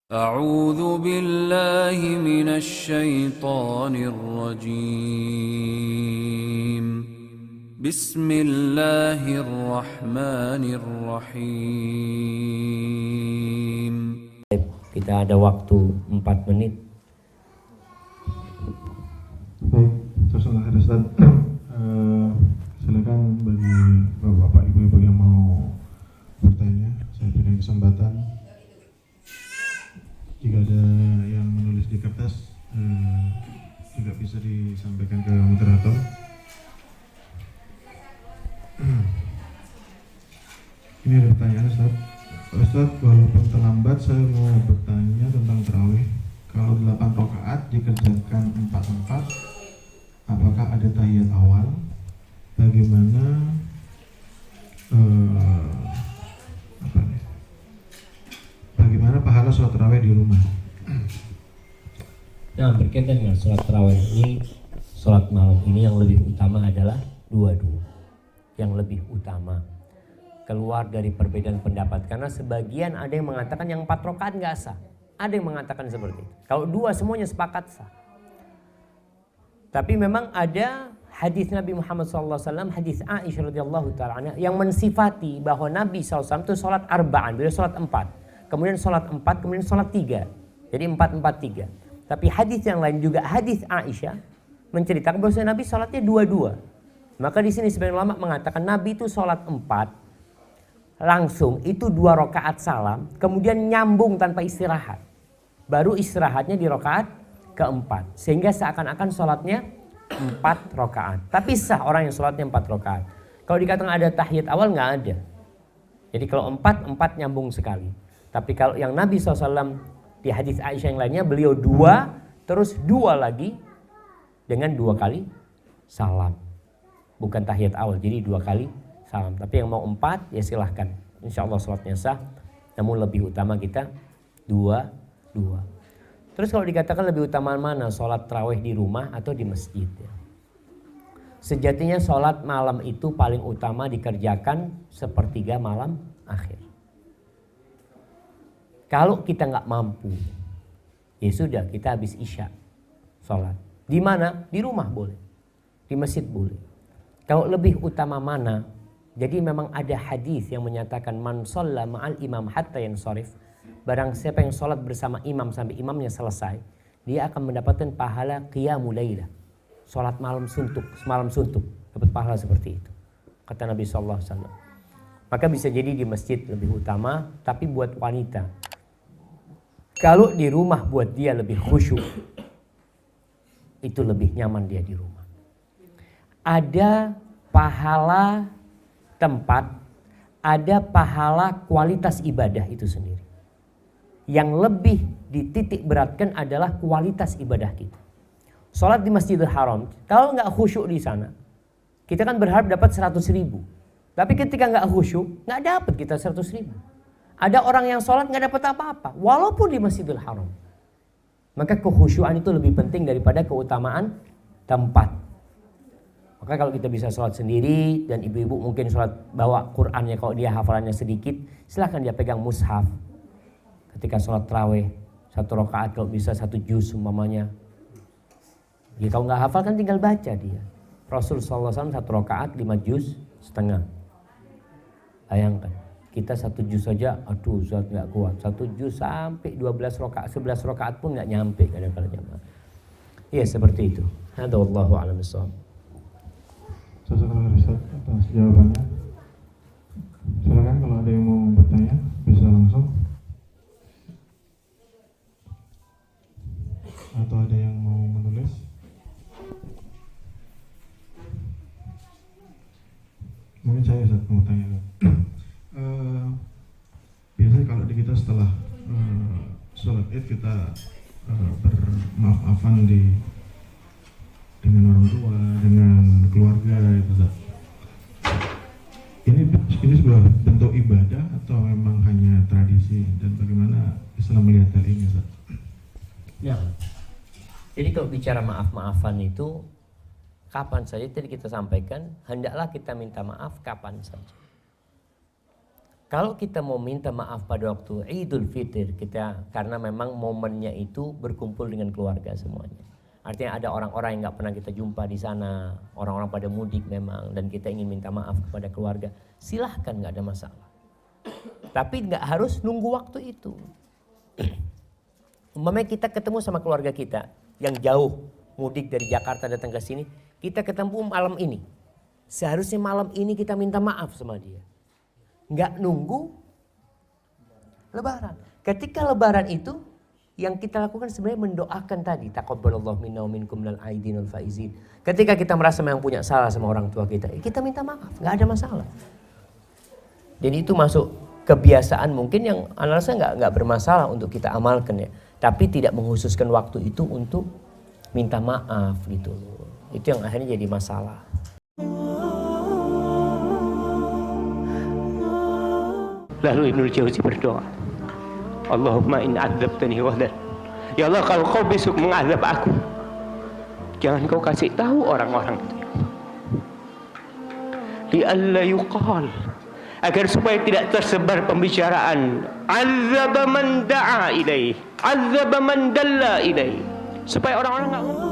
أعوذ بالله من الشيطان الرجيم بسم الله الرحمن الرحيم. Kita ada waktu 4 menit. Baik, terus akhir Ustaz, silakan bagi bapak ibu-ibu yang mau bertanya, saya berikan kesempatan. Jika ada yang menulis di kertas, juga bisa disampaikan ke moderator. Ini ada pertanyaan Ustaz. Ustaz, walaupun terlambat, saya mau bertanya tentang tarawih. Kalau 8 rakaat dikerjakan 4-4, apakah ada tahiyat awal? Bagaimana bagaimana pahala sholat tarawih di rumah? Nah, berkaitan dengan sholat tarawih ini, sholat malam ini yang lebih utama adalah dua-dua. Yang lebih utama keluar dari perbedaan pendapat, karena sebagian ada yang mengatakan yang 4 rakaat nggak sah, ada yang mengatakan seperti itu. Kalau 2 semuanya sepakat sah. Tapi memang ada hadis Nabi Muhammad SAW, hadis Aisyah radhiyallahu taala anha yang mensifati bahwa Nabi SAW itu sholat arba'an, beliau sholat 4, kemudian sholat 4, kemudian sholat 3, jadi 4-4-3. Tapi hadis yang lain juga hadis Aisyah menceritakan bahwa Nabi sholatnya 2-2. Maka di sini sebagian ulama mengatakan Nabi itu sholat 4 langsung, itu 2 rakaat salam, kemudian nyambung tanpa istirahat. Baru istirahatnya di rakaat keempat, sehingga seakan-akan sholatnya 4 rakaat. Tapi sah orang yang sholatnya 4 rakaat. Kalau dikatakan ada tahiyat awal, nggak ada. Jadi kalau 4 nyambung sekali. Tapi kalau yang Nabi SAW di hadis Aisyah yang lainnya, beliau 2 terus 2 lagi dengan 2 kali salam. Bukan tahiyat awal, jadi 2 kali salam. Tapi yang mau 4 ya silahkan. Insya Allah sholatnya sah. Namun lebih utama kita 2. Terus kalau dikatakan lebih utama mana? Sholat tarawih di rumah atau di masjid? Ya. Sejatinya sholat malam itu paling utama dikerjakan sepertiga malam akhir. Kalau kita nggak mampu, ya sudah, kita habis isya sholat. Di mana? Di rumah boleh, di masjid boleh. Kalau lebih utama mana? Jadi memang ada hadis yang menyatakan man shalla ma'al imam hatta yansharif. Barang siapa yang sholat bersama imam sampai imamnya selesai, dia akan mendapatkan pahala qiyamul lailah. Sholat malam suntuk, semalam suntuk, dapat pahala seperti itu. Kata Nabi SAW. Maka bisa jadi di masjid lebih utama, tapi buat wanita. Kalau di rumah buat dia lebih khusyuk, itu lebih nyaman dia di rumah. Ada pahala tempat, ada pahala kualitas ibadah itu sendiri. Yang lebih dititik beratkan adalah kualitas ibadah kita. Sholat di Masjidil Haram, kalau nggak khusyuk di sana, kita kan berharap dapat 100.000. Tapi ketika nggak khusyuk, nggak dapat kita 100.000. Ada orang yang sholat nggak dapat apa-apa, walaupun di Masjidil Haram. Maka kekhusyuan itu lebih penting daripada keutamaan tempat. Maka kalau kita bisa sholat sendiri dan ibu-ibu mungkin sholat bawa Qur'annya, kalau dia hafalannya sedikit, silahkan dia pegang mushaf. Ketika sholat tarawih 1 rakaat kalau bisa 1 juz umpamanya. Ya kalau nggak hafal kan tinggal baca dia. Rasul SAW 1 rakaat 5 juz setengah. Bayangkan kita 1 juz saja, aduh Ustaz nggak kuat. 1 juz sampai 12 rakaat, 11 rakaat pun nggak nyampe kadang-kadang jemaah. Iya seperti itu. Hadza wallahu a'lam bishawab. Sesuai Ustaz atas jawabannya. Silakan kalau ada yang mau bertanya bisa langsung. Atau ada yang mau menulis? Mungkin saya Ustaz mau tanya. Biasanya kalau di kita setelah sholat Id kita bermaaf-maafan dengan orang tua, dengan keluarga itu Ustaz. Ini sebuah bentuk ibadah atau memang hanya tradisi, dan bagaimana Islam melihat hal ini Ustaz? Ya. Jadi kalau bicara maaf-maafan itu kapan saja tadi kita sampaikan, hendaklah kita minta maaf kapan saja. Kalau kita mau minta maaf pada waktu Idul Fitri, kita karena memang momennya itu berkumpul dengan keluarga semuanya. Artinya ada orang-orang yang nggak pernah kita jumpa di sana, orang-orang pada mudik memang, dan kita ingin minta maaf kepada keluarga. Silahkan, nggak ada masalah. Tapi nggak harus nunggu waktu itu. Umpamanya kita ketemu sama keluarga kita yang jauh mudik dari Jakarta datang ke sini, kita ketemu malam ini. Seharusnya malam ini kita minta maaf sama dia. Nggak nunggu Lebaran. Ketika Lebaran itu yang kita lakukan sebenarnya mendoakan tadi, taqabbalallahu minna wa minkum minal aidin wal faizin. Ketika kita merasa memang punya salah sama orang tua kita minta maaf, nggak ada masalah. Jadi itu masuk kebiasaan mungkin yang rasa nggak bermasalah untuk kita amalkan ya. Tapi tidak menghususkan waktu itu untuk minta maaf gitu. Itu yang akhirnya jadi masalah. Lalu Ibnu Jauzi berdoa, Allahumma in adzabtani ghadar. Ya Allah, kalau kau besok mengazab aku, jangan kau kasih tahu orang-orang itu. Li'alla yuqal, agar supaya tidak tersebar pembicaraan azaba man da'a ilaih, azaba man dalla ilaih, supaya orang-orang enggak ngomong